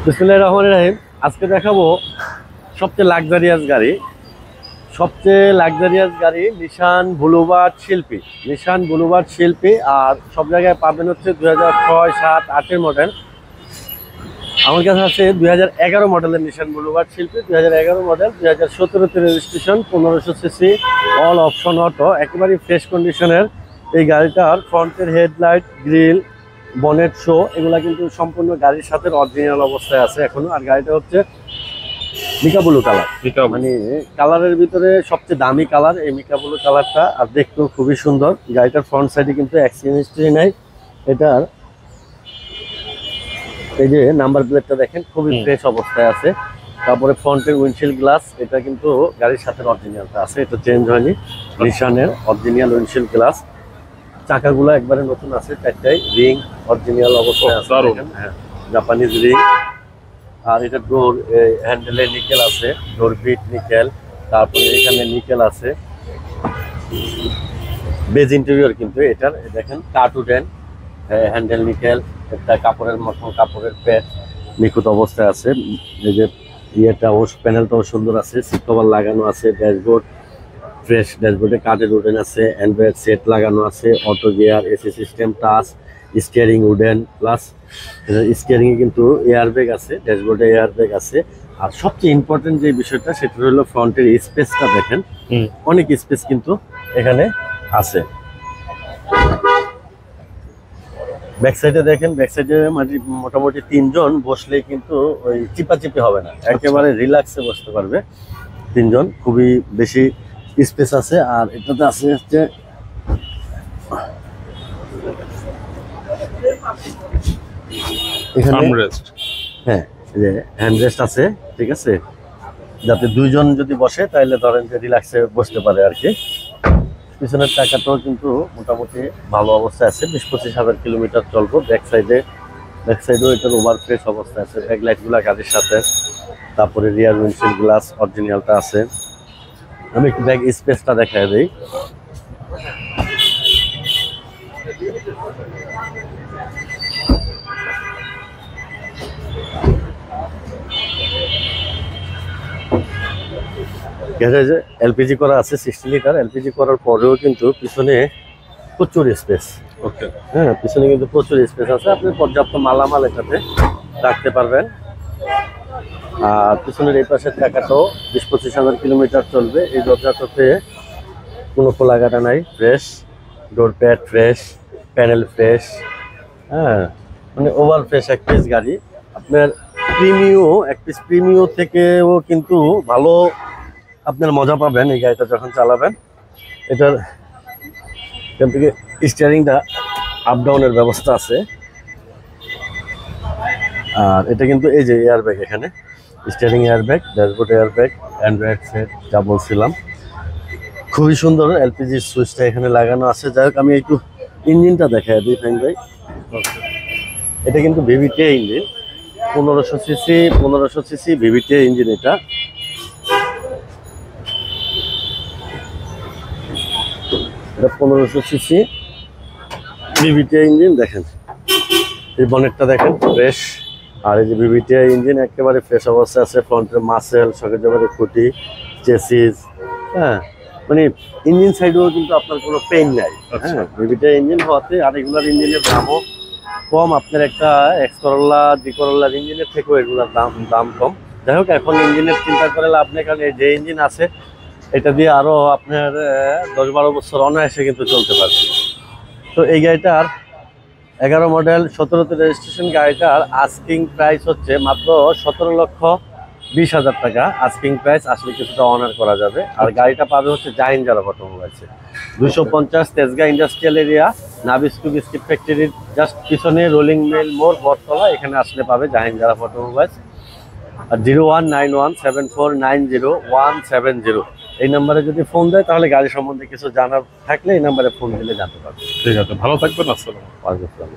বিসমিল্লাহির রহমানির রহিম। আজকে দেখাবো সবচেয়ে লাক্সারিয়াস গাড়ি নিশান বুলুবার্ড শিল্পী। আর সব জায়গায় পাবেন হচ্ছে 2006, 7, 8-এর মডেল। আমার কাছে আছে 2011 মডেলের নিশান বুলুবার্ড শিল্পী, 2011 মডেল, 2017-তে registration, 1500 CC, all option auto, একেবারে ফ্রেশ কন্ডিশনের। এই গাড়িটার ফ্রন্টের হেডলাইট, গ্রিল, বনেট শো এগুলা কিন্তু সম্পূর্ণ গাড়ির সাথে অরিজিনাল অবস্থায় আছে এখনো। আর গাড়িটা হচ্ছে মিকা ব্লু কালার, মানে কালারের ভিতরে সবচেয়ে দামি কালার এই মিকা ব্লু কালারটা। আর দেখতেও খুবই সুন্দর। গাড়িটার ফ্রন্ট সাইডে কিন্তু অ্যাক্সিডেন্ট হিস্ট্রি নাই। এটার এই যে নাম্বার প্লেটটা দেখেন খুবই ফ্রেশ অবস্থায় আছে। তারপরে ফ্রন্টের উইন্ডশিল্ড গ্লাস, এটা কিন্তু গাড়ির সাথে অরিজিনালটা আছে, এটা চেঞ্জ হয়নি। নিশানের অরিজিনাল উইন্ডশিল্ড গ্লাস। চাকাগুলো একবারে নতুন আছে, চারটাই রিং অরিজিনাল অবস্থায় আছে, হ্যাঁ জাপানিজ রিং। আর এটা ডোর হ্যান্ডেলে নিকেল আছে, ডোর বিট নিকেল, তারপরে এখানে নিকেল আছে। বেজ ইন্টেরিয়র কিন্তু এটার দেখেন কার্টুডেন, হ্যান্ডেল নিকেল, একটা কাপড়ের মতন কাপড়ের প্যাড নিখুঁত অবস্থায় আছে। এই যে ইয়েটাও প্যানেলটাও সুন্দর আছে, সিট কভার লাগানো আছে, ড্যাশবোর্ড ফ্রেশ, ড্যাশবোর্ডে কাঠের উডেন আছে, অ্যান্ড্রয়েড সেট লাগানো আছে, auto gear, AC system, touch, steering wooden, plus স্টিয়ারিংয়ে কিন্তু এয়ারব্যাগ আছে, ড্যাশবোর্ডে এয়ারব্যাগ আছে। আর সবচেয়ে ইম্পর্টেন্ট যে বিষয়টা সেটা হলো ফ্রন্টের স্পেসটা দেখেন, অনেক স্পেস কিন্তু এখানে আছে। ব্যাক সাইডে দেখেন, ব্যাক সাইডে মানে মোটামুটি 3 জন বসলেই কিন্তু ওই চিপাচিপি হবে না, একেবারে রিল্যাক্সে বসতে পারবে 3 জন, খুবই বেশি স্পেস আছে। আর এটাতে আছে হচ্ছে এখানে হ্যাঁ যে হ্যান্ডরেস্ট আছে, ঠিক আছে, যাতে 2 জন যদি বসে তাহলে ধরেন যে রিল্যাক্সে বসতে পারে আর কি। পিছনের চাকাটাও কিন্তু মোটামুটি ভালো অবস্থায় আছে, 20-25 হাজার কিলোমিটার চলবো। ব্যাক সাইডেও এটার ওভার ফ্রেশ অবস্থায় আছে, ব্যাক লাইটগুলো গাড়ির সাথে। তারপরে রিয়ার উইন্ডশিল্ড গ্লাস অরিজিনালটা আছে। আমি একটু ব্যাক স্পেসটা দেখাই দিই। গ্যারেজে এলপিজি করা আছে, 60 লিটার। এলপিজি করার পরেও কিন্তু পিছনে প্রচুর স্পেস, ওকে হ্যাঁ, পিছনে কিন্তু প্রচুর স্পেস আছে, আপনি পর্যাপ্ত মালামাল এটাতে রাখতে পারবেন। আর পিছনের এই পাশের চাকাটাও 20-25 হাজার কিলোমিটার চলবে। এই দরজাটাতে কোনো খোলাঘাটা নাই, ফ্রেশ ডোর প্যাড, ফ্রেশ প্যানেল, ফ্রেশ, হ্যাঁ মানে ওভার ফ্রেশ এক পিস গাড়ি। আপনার প্রিমিও থেকেও কিন্তু ভালো আপনার মজা পাবেন এই গাড়িটা যখন চালাবেন। এটার এখান থেকে স্টিয়ারিংটা আপ ডাউনের ব্যবস্থা আছে। আর এটা কিন্তু এই যে এয়ারব্যাগ, এখানে steering airbag, dashboard airbag, Android set যা বলছিলাম, খুবই সুন্দর। এলপিজি সুইচটা এখানে লাগানো আছে। যাই হোক আমি একটু ইঞ্জিনটা দেখাই দিই ফাইন ভাই। এটা কিন্তু VVT engine, 1500 CC VVT engine. এটা এটা 1500 সিসি ভিভিটি ইঞ্জিন। দেখেন এই বনেটটা দেখেন ফ্রেশ। আর এই যে ভিভিটি ইঞ্জিন একেবারে ফ্রেশ অবস্থায় আছে। ফ্রন্টের মাসেল, শকের জবারে খুঁটি, চেসিস, হ্যাঁ মানে ইঞ্জিন সাইডেও কিন্তু আপনার কোনো পেইন নাই। হ্যাঁ ভিভিটি ইঞ্জিন হওয়াতে আর রেগুলার ইঞ্জিনের দামও কম। আপনার একটা এক্স করোলা, জি করোলার ইঞ্জিনের থেকেও এগুলোর দাম কম। যাই হোক এখন ইঞ্জিনের চিন্তা করে লাভ নেই, কারণ যে ইঞ্জিন আছে এটা দিয়ে আরও আপনার 10-12 বছর অনায়াসে কিন্তু চলতে পারবে। তো এই গাড়িটার 11 মডেল, 17-তে রেজিস্ট্রেশন। গাড়িটার আস্কিং প্রাইস হচ্ছে মাত্র 17,20,000 টাকা আস্কিং প্রাইস। আসলে কিছুটা অনার করা যাবে। আর গাড়িটা পাবে হচ্ছে জাহিন জারা অটোমোবাইলসে, 250 Tejgaon industrial area, Nabisco biscuit ফ্যাক্টরির জাস্ট পিছনে রোলিং মিল মোড়, বটতলা, এখানে আসলে পাবে জাহিন জারা অটোমোবাইলস। আর 01917490-170 এই নাম্বারে যদি ফোন দেয় তাহলে গাড়ি সম্বন্ধে কিছু জানার থাকলে এই নাম্বারে ফোন দিলে জানতে পারবে। ঠিক আছে, ভালো থাকবেন। আসসালামু আলাইকুম।